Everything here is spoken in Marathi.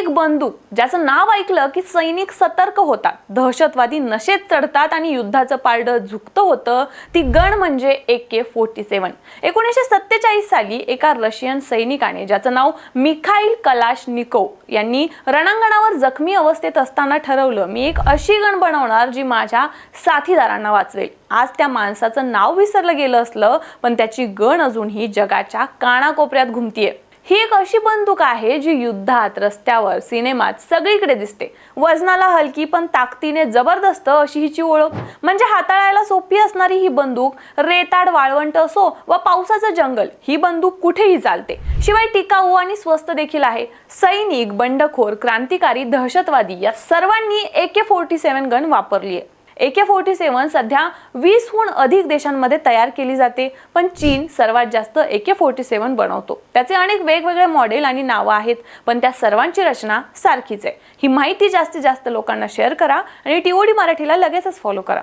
एक बंदूक ज्याचं नाव ऐकलं की सैनिक सतर्क होतात, दहशतवादी नशेत चढतात आणि युद्धाचं पारडं झुकतं होतं, ती गन म्हणजे AK-47. 1947 साली एका रशियन सैनिकाने, ज्याचं नाव मिखाईल कलाशनिकोव्ह, यांनी रणांगणावर जखमी अवस्थेत असताना ठरवलं, मी एक अशी गन बनवणार जी माझ्या साथीदारांना वाचवेल. आज त्या माणसाचं नाव विसरलं गेलं असलं, पण त्याची गन अजूनही जगाच्या कानाकोपऱ्यात घुमतीये. ही एक अशी बंदूक आहे जी युद्धात, रस्त्यावर, सिनेमात सगळीकडे दिसते. वजनाला हलकी पण ताकदीने जबरदस्त अशी हिची ओळख. म्हणजे हाताळायला सोपी असणारी ही बंदूक, रेताड वाळवंट असो व पावसाचं जंगल, ही बंदूक कुठेही चालते. शिवाय टिकाऊ आणि स्वस्त देखील आहे. सैनिक, बंडखोर, क्रांतिकारी, दहशतवादी या सर्वांनी AK-47 गन वापरली आहे. AK-47 सध्या 20हून अधिक देशांमध्ये तयार केली जाते, पण चीन सर्वात जास्त AK-47 बनवतो. त्याचे अनेक वेगवेगळे मॉडेल आणि नावं आहेत, पण त्या सर्वांची रचना सारखीच आहे. ही माहिती जास्तीत जास्त लोकांना शेअर करा आणि TOD मराठीला लगेचच फॉलो करा.